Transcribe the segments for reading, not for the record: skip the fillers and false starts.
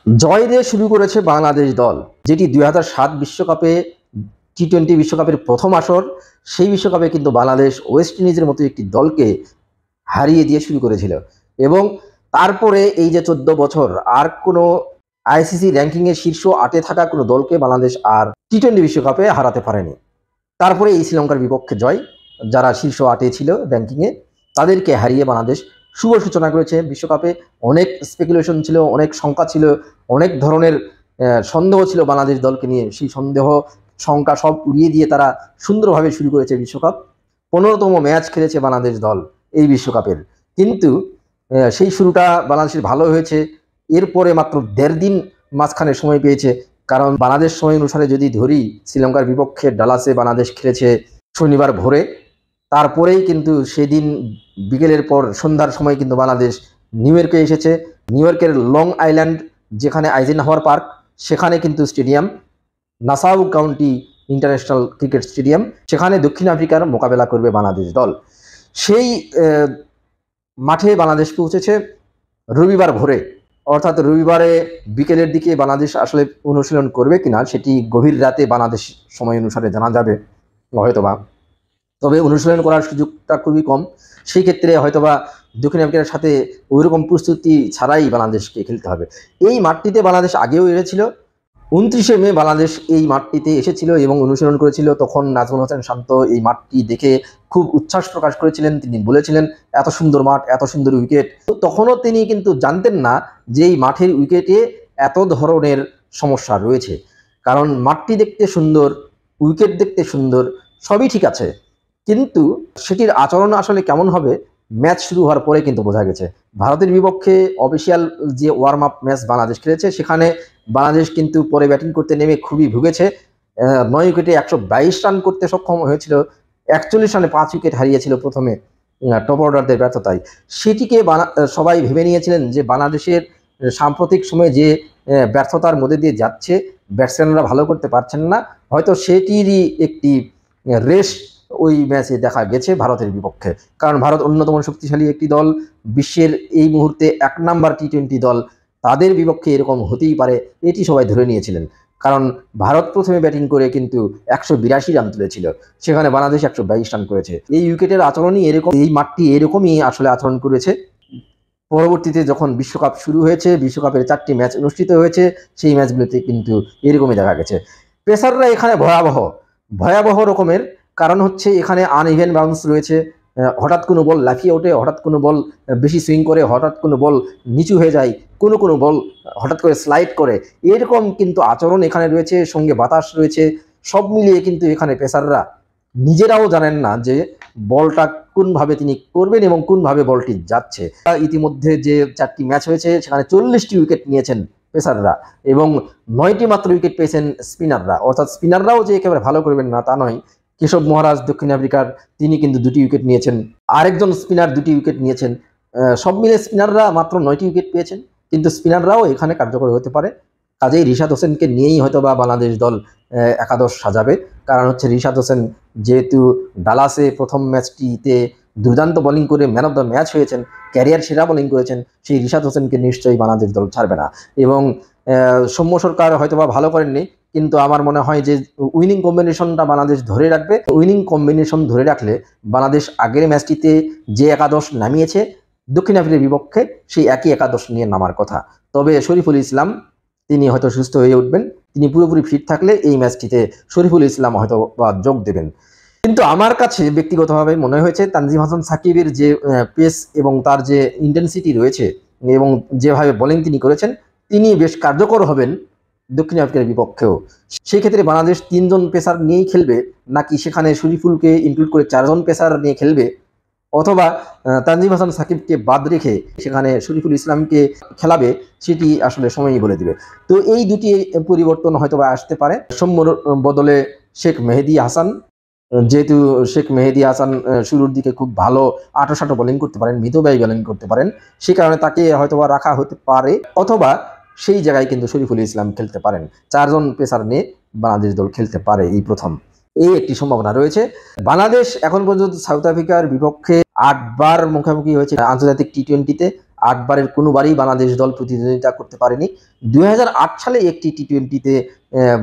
জয় দিয়ে শুরু করেছে বাংলাদেশ দল, যেটি ২০০৭ বিশ্বকাপে টি-20 বিশ্বকাপের প্রথম আসর। সেই বিশ্বকাপে কিন্তু বাংলাদেশ ওয়েস্ট ইন্ডিজের মতো একটি দলকে হারিয়ে দিয়ে শুরু করেছিল এবং তারপরে এই যে ১৪ বছর আর কোনো আইসিসি র্যাঙ্কিংয়ের শীর্ষ ৮-এ থাকা কোনো দলকে বাংলাদেশ আর টি-20 বিশ্বকাপে হারাতে পারেনি। তারপরে এই শ্রীলঙ্কার বিপক্ষে জয়, যারা শীর্ষ ৮-এ ছিল র্যাঙ্কিংয়ে, তাদেরকে হারিয়ে বাংলাদেশ শুভ সূচনা করেছে বিশ্বকাপে। অনেক স্পেকুলেশন ছিল, অনেক শঙ্কা ছিল, অনেক ধরনের সন্দেহ ছিল বাংলাদেশ দলকে নিয়ে। সেই সন্দেহ শঙ্কা সব উড়িয়ে দিয়ে তারা সুন্দরভাবে শুরু করেছে বিশ্বকাপ। ১৫তম ম্যাচ খেলেছে বাংলাদেশ দল এই বিশ্বকাপের, কিন্তু সেই শুরুটা বাংলাদেশের ভালো হয়েছে। এরপরে মাত্র ১.৫ দিন মাঝখানে সময় পেয়েছে, কারণ বাংলাদেশ সময় অনুসারে যদি ধরি, শ্রীলঙ্কার বিপক্ষে ডালাসে বাংলাদেশ খেলেছে শনিবার ভোরে। তারপরেই কিন্তু সেদিন বিকেলের পর সন্ধ্যার সময় কিন্তু বাংলাদেশ নিউ ইয়র্কে এসেছে। নিউ ইয়র্কের লং আইল্যান্ড, যেখানে আইজেনহাওয়ার পার্ক, সেখানে কিন্তু stadium Nassau county international cricket stadium, সেখানে দক্ষিণ আফ্রিকার মোকাবেলা করবে বাংলাদেশ দল। সেই মাঠে বাংলাদেশ পৌঁছেছে রবিবার ভোরে, অর্থাৎ রবিবারে বিকেলের দিকে বাংলাদেশ আসলে অনুশীলন করবে কিনা সেটি গভীর রাতে বাংলাদেশ সময় অনুসারে জানা যাবে হয়তোবা। তবে অনুশীলন করার সুযোগটা খুবই কম। সেই ক্ষেত্রে হয়তোবা দক্ষিণ আফ্রিকার সাথে ওইরকম প্রস্তুতি ছাড়াই বাংলাদেশকে খেলতে হবে। এই মাঠটিতে বাংলাদেশ আগেও এসেছিল। ২৯শে মে বাংলাদেশ এই মাঠটিতে এসেছিল এবং অনুশীলন করেছিল। তখন নাজমুল হোসেন শান্ত এই মাঠটি দেখে খুব উচ্ছ্বাস প্রকাশ করেছিলেন। তিনি বলেছিলেন, এত সুন্দর মাঠ, এত সুন্দর উইকেট। তখনও তিনি কিন্তু জানতেন না যে এই মাঠের উইকেটে এত ধরনের সমস্যা রয়েছে। কারণ মাঠটি দেখতে সুন্দর, উইকেট দেখতে সুন্দর, সবই ঠিক আছে, কিন্তু সেটির আচরণ আসলে কেমন হবে ম্যাচ শুরু হওয়ার পরে কিন্তু বোঝা গেছে। ভারতের বিপক্ষে অফিসিয়াল যে ওয়ার্ম আপ ম্যাচ বাংলাদেশ খেলেছে, সেখানে বাংলাদেশ কিন্তু পরে ব্যাটিং করতে নেমে খুবই ভুগেছে। ৯ উইকেটে ১২২ রান করতে সক্ষম হয়েছিল। ৪১ রানে ৫ উইকেট হারিয়েছিল প্রথমে টপ অর্ডারদের ব্যর্থতায়। সেটিকে সবাই ভেবে নিয়েছিলেন যে বাংলাদেশের সাম্প্রতিক সময়ে যে ব্যর্থতার মধ্যে দিয়ে যাচ্ছে, ব্যাটসম্যানরা ভালো করতে পারছেন না, হয়তো সেটিরই একটি রেশ ওই ম্যাচে দেখা গেছে ভারতের বিপক্ষে। কারণ ভারত অন্যতম শক্তিশালী একটি দল, বিশ্বের এই মুহূর্তে ১ নাম্বার টি-20 দল। তাদের বিপক্ষে এরকম হতেই পারে এটি সবাই ধরে নিয়েছিলেন। কারণ ভারত প্রথমে ব্যাটিং করে কিন্তু ১৮২ রান তুলেছিল, সেখানে বাংলাদেশ ১২২ রান করেছে। এই উইকেটের আচরণই এরকম, এই মাঠটি এরকমই আসলে আচরণ করেছে। পরবর্তীতে যখন বিশ্বকাপ শুরু হয়েছে, বিশ্বকাপের ৪টি ম্যাচ অনুষ্ঠিত হয়েছে, সেই ম্যাচগুলোতে কিন্তু এরকমই দেখা গেছে। পেসাররা এখানে ভয়াবহ রকমের, কারণ হচ্ছে এখানে আনইভেন বাউন্স রয়েছে। হঠাৎ কোনো বল লাফিয়ে ওঠে, হঠাৎ কোনো বল বেশি সুইং করে, হঠাৎ কোনো বল নিচু হয়ে যায়, কোনো বল হঠাৎ করে স্লাইড করে, এরকম কিন্তু আচরণ এখানে রয়েছে। সঙ্গে বাতাস রয়েছে, সব মিলিয়ে কিন্তু এখানে পেসাররা নিজেরাও জানেন না যে বলটা কোনভাবে তিনি করবেন এবং কোনভাবে বলটি যাচ্ছে। ইতিমধ্যে যে ৪টি ম্যাচ হয়েছে, সেখানে ৪০টি উইকেট নিয়েছেন পেসাররা এবং ৯টি মাত্র উইকেট পেয়েছেন স্পিনাররা। অর্থাৎ স্পিনাররাও যে একেবারে ভালো করবেন না তা নয়। কেশব মহারাজ দক্ষিণ আফ্রিকার, তিনি কিন্তু ২টি উইকেট নিয়েছেন। আরেকজন স্পিনার ২টি উইকেট নিয়েছেন। সব মিলে স্পিনাররা মাত্র ৯টি উইকেট পেয়েছেন, কিন্তু স্পিনাররাও এখানে কার্যকরী হতে পারে। কাজেই রিশাদ হোসেনকে নিয়েই হয়তো বা বাংলাদেশ দল একাদশ সাজাবে। কারণ হচ্ছে রিশাদ হোসেন যেহেতু ডালাসে প্রথম ম্যাচটিতে দুর্দান্ত বোলিং করে ম্যান অফ দ্য ম্যাচ হয়েছেন, ক্যারিয়ার সেরা বোলিং করেছেন, সেই রিশাদ হোসেনকে নিশ্চয়ই বাংলাদেশ দল ছাড়বে না। এবং সৌম্য সরকার হয়তো বা ভালো করেননি, কিন্তু আমার মনে হয় যে উইনিং কম্বিনেশনটা বাংলাদেশ ধরে রাখবে। উইনিং কম্বিনেশন ধরে রাখলে বাংলাদেশ আগের ম্যাচটিতে যে একাদশ নামিয়েছে দক্ষিণ আফ্রিকার বিপক্ষে, সেই একই একাদশ নিয়ে নামার কথা। তবে শরীফুল ইসলাম তিনি হয়তো সুস্থ হয়ে উঠবেন। তিনি পুরোপুরি ফিট থাকলে এই ম্যাচটিতে শরীফুল ইসলাম হয়তো বা যোগ দেবেন। কিন্তু আমার কাছে ব্যক্তিগতভাবে মনে হয়েছে তানজিম হাসান সাকিবের যে পেস এবং তার যে ইন্টেন্সিটি রয়েছে এবং যেভাবে বোলিং তিনি করেছেন, তিনি বেশ কার্যকর হবেন দক্ষিণ আফ্রিকার বিপক্ষেও। সেক্ষেত্রে বাংলাদেশ ৩ জন পেসার নিয়েই খেলবে, নাকি সেখানে শরীফুলকে ইনক্লুড করে ৪ জন পেসার নিয়ে খেলবে, অথবা তানজিম হাসান সাকিবকে বাদ রেখে সেখানে শরীফুল ইসলামকে খেলাবে, সেটি আসলে সময়ই বলে দিবে। তো এই দুটি পরিবর্তন হয়তো বা আসতে পারে। সৌম্যর বদলে শেখ মেহেদী হাসান, যেহেতু শেখ মেহেদী হাসান শুরুর দিকে খুব ভালো আঁটো বোলিং করতে পারেন, মিতব্যয়ী বোলিং করতে পারেন, সে কারণে তাকে হয়তোবা রাখা হতে পারে, অথবা সেই জায়গায় কিন্তু শরীফুল ইসলাম খেলতে পারেন। ৪ জন পেসার নিয়ে বাংলাদেশ দল খেলতে পারে এই প্রথম, এই একটি সম্ভাবনা রয়েছে। বাংলাদেশ এখন পর্যন্ত সাউথ আফ্রিকার বিপক্ষে ৮ বার মুখোমুখি হয়েছে আন্তর্জাতিক টি-20-তে। 8বারের কোনোবারই বাংলাদেশ দল প্রতিদ্বন্দ্বিতা করতে পারেনি। 2008 সালে একটি টি-20তে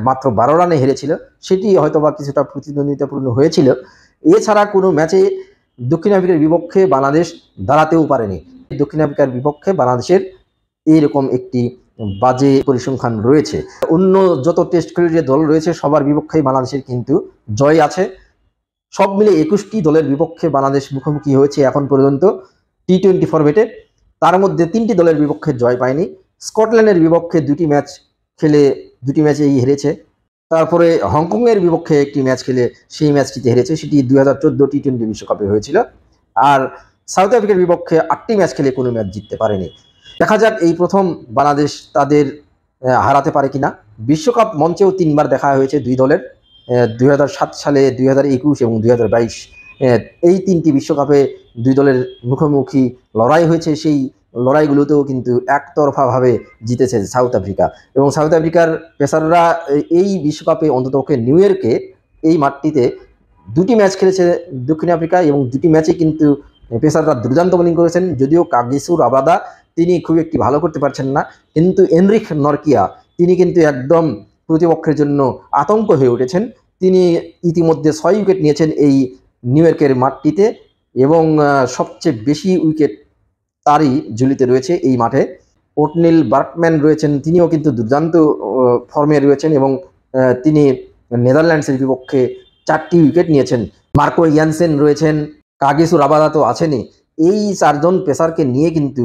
মাত্র 12 রানে হেরেছিল, সেটি হয়তোবা কিছুটা প্রতিদ্বন্দ্বিতাপূর্ণ হয়েছিল। এছাড়া কোনো ম্যাচে দক্ষিণ আফ্রিকার বিপক্ষে বাংলাদেশ দাঁড়াতেও পারেনি। দক্ষিণ আফ্রিকার বিপক্ষে বাংলাদেশের এইরকম একটি বাজে পরিসংখ্যান রয়েছে। অন্য যত টেস্ট ক্রিকেটের দল রয়েছে সবার বিপক্ষেই বাংলাদেশের কিন্তু জয় আছে। সব মিলে 21টি দলের বিপক্ষে বাংলাদেশ মুখোমুখি হয়েছে এখন পর্যন্ত টি-20 ফরম্যাটে। তার মধ্যে 3টি দলের বিপক্ষে জয় পায়নি। স্কটল্যান্ডের বিপক্ষে 2টি ম্যাচ খেলে 2টি ম্যাচেই হেরেছে। তারপরে হংকংয়ের বিপক্ষে একটি ম্যাচ খেলে সেই ম্যাচটিতে হেরেছে, সেটি 2014 টি-20 বিশ্বকাপে হয়েছিল। আর সাউথ আফ্রিকার বিপক্ষে 8টি ম্যাচ খেলে কোনো ম্যাচ জিততে পারেনি। দেখা যাক এই প্রথম বাংলাদেশ তাদের হারাতে পারে কিনা। বিশ্বকাপ মঞ্চেও 3বার দেখা হয়েছে দুই দলের, 2007 সালে, 2021 এবং 2022। এই 3টি বিশ্বকাপে দুই দলের মুখোমুখি লড়াই হয়েছে। সেই লড়াইগুলোতেও কিন্তু একতরফাভাবে জিতেছে সাউথ আফ্রিকা। এবং সাউথ আফ্রিকার পেসাররা এই বিশ্বকাপে অন্ততপক্ষে নিউ ইয়র্কে এই মাঠটিতে 2টি ম্যাচ খেলেছে দক্ষিণ আফ্রিকা, এবং 2টি ম্যাচে কিন্তু পেসাররা দুর্দান্ত বোলিং করেছেন। যদিও কাগিসু রাবাদা তিনি খুব একটি ভালো করতে পারছেন না, কিন্তু এনরিক নরকিয়া তিনি কিন্তু একদম প্রতিপক্ষের জন্য আতঙ্ক হয়ে উঠেছেন। তিনি ইতিমধ্যে 6 উইকেট নিয়েছেন এই নিউ ইয়র্কের মাঠটিতে, এবং সবচেয়ে বেশি উইকেট তারই ঝুলিতে রয়েছে এই মাঠে। ওটনিল বার্কম্যান রয়েছেন, তিনিও কিন্তু দুর্দান্ত ফর্মে রয়েছেন, এবং তিনি নেদারল্যান্ডসের বিপক্ষে 4টি উইকেট নিয়েছেন। মার্কো ইয়ানসেন রয়েছেন, কাগিসু রাবাদা তো আছেনই। এই 4 জন পেসারকে নিয়ে কিন্তু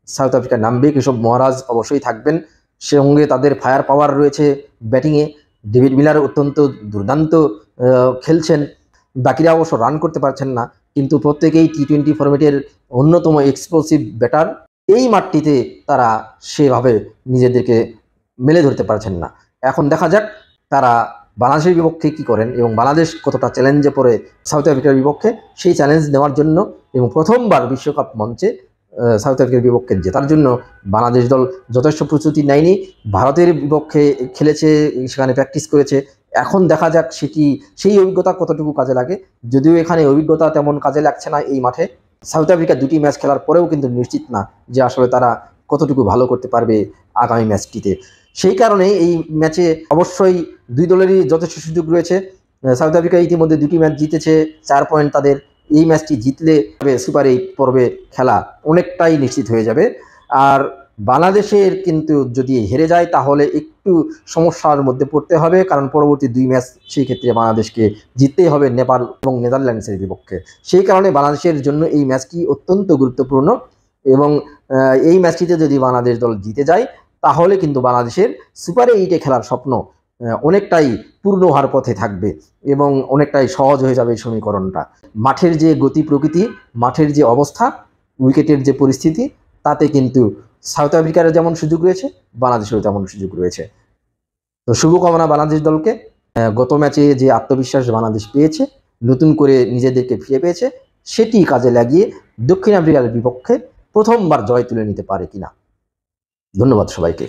সাউথ আফ্রিকা নামবে। কেশব মহারাজ অবশ্যই থাকবেন, সঙ্গে তাদের ফায়ার পাওয়ার রয়েছে ব্যাটিংয়ে। ডেভিড মিলার অত্যন্ত দুর্দান্ত খেলছেন, বাকিরা অবশ্য রান করতে পারছেন না, কিন্তু প্রত্যেকেই টি-20 ফরম্যাটের অন্যতম এক্সপ্লোসিভ ব্যাটার। এই মাঠটিতে তারা সেভাবে নিজেদেরকে মেলে ধরতে পারছেন না। এখন দেখা যাক তারা বাংলাদেশের বিপক্ষে কী করেন, এবং বাংলাদেশ কতটা চ্যালেঞ্জে পড়ে সাউথ আফ্রিকার বিপক্ষে। সেই চ্যালেঞ্জ নেওয়ার জন্য এবং প্রথমবার বিশ্বকাপ মঞ্চে সাউথ আফ্রিকার বিপক্ষে জেতার জন্য বাংলাদেশ দল যথেষ্ট প্রস্তুতি নেয়নি। ভারতের বিপক্ষে খেলেছে, সেখানে প্র্যাকটিস করেছে। এখন দেখা যাক সেই অভিজ্ঞতা কতটুকু কাজে লাগে। যদিও এখানে অভিজ্ঞতা তেমন কাজে লাগছে না এই মাঠে। সাউথ আফ্রিকা 2টি ম্যাচ খেলার পরেও কিন্তু নিশ্চিত না যে আসলে তারা কতটুকু ভালো করতে পারবে আগামী ম্যাচটিতে। সেই কারণে এই ম্যাচে অবশ্যই দুই দলেরই যথেষ্ট সুযোগ রয়েছে। সাউথ আফ্রিকা ইতিমধ্যে 2টি ম্যাচ জিতেছে, 4 পয়েন্ট তাদের। এই ম্যাচটি জিতলে সুপার 8 পর্বে খেলা অনেকটাই নিশ্চিত হয়ে যাবে। আর বাংলাদেশের কিন্তু যদি হেরে যায় তাহলে একটু সমস্যার মধ্যে পড়তে হবে, কারণ পরবর্তী 2 ম্যাচ সেই ক্ষেত্রে বাংলাদেশকে জিততেই হবে নেপাল এবং নেদারল্যান্ডসের বিপক্ষে। সেই কারণে বাংলাদেশের জন্য এই ম্যাচটি অত্যন্ত গুরুত্বপূর্ণ, এবং এই ম্যাচটিতে যদি বাংলাদেশ দল জিতে যায় তাহলে কিন্তু বাংলাদেশের সুপার 8-এ খেলার স্বপ্ন অনেকটাই পূর্ণ হওয়ার পথে থাকবে, এবং অনেকটাই সহজ হয়ে যাবে এই সমীকরণটা। মাঠের যে গতি প্রকৃতি, মাঠের যে অবস্থা, উইকেটের যে পরিস্থিতি, তাতে কিন্তু সাউথ আফ্রিকার যেমন সুযোগ রয়েছে বাংলাদেশেরও তেমন সুযোগ রয়েছে। তো শুভকামনা বাংলাদেশ দলকে। গত ম্যাচে যে আত্মবিশ্বাস বাংলাদেশ পেয়েছে, নতুন করে নিজেদেরকে ফিরে পেয়েছে, সেটি কাজে লাগিয়ে দক্ষিণ আফ্রিকার বিপক্ষে প্রথমবার জয় তুলে নিতে পারে কিনা। ধন্যবাদ সবাইকে।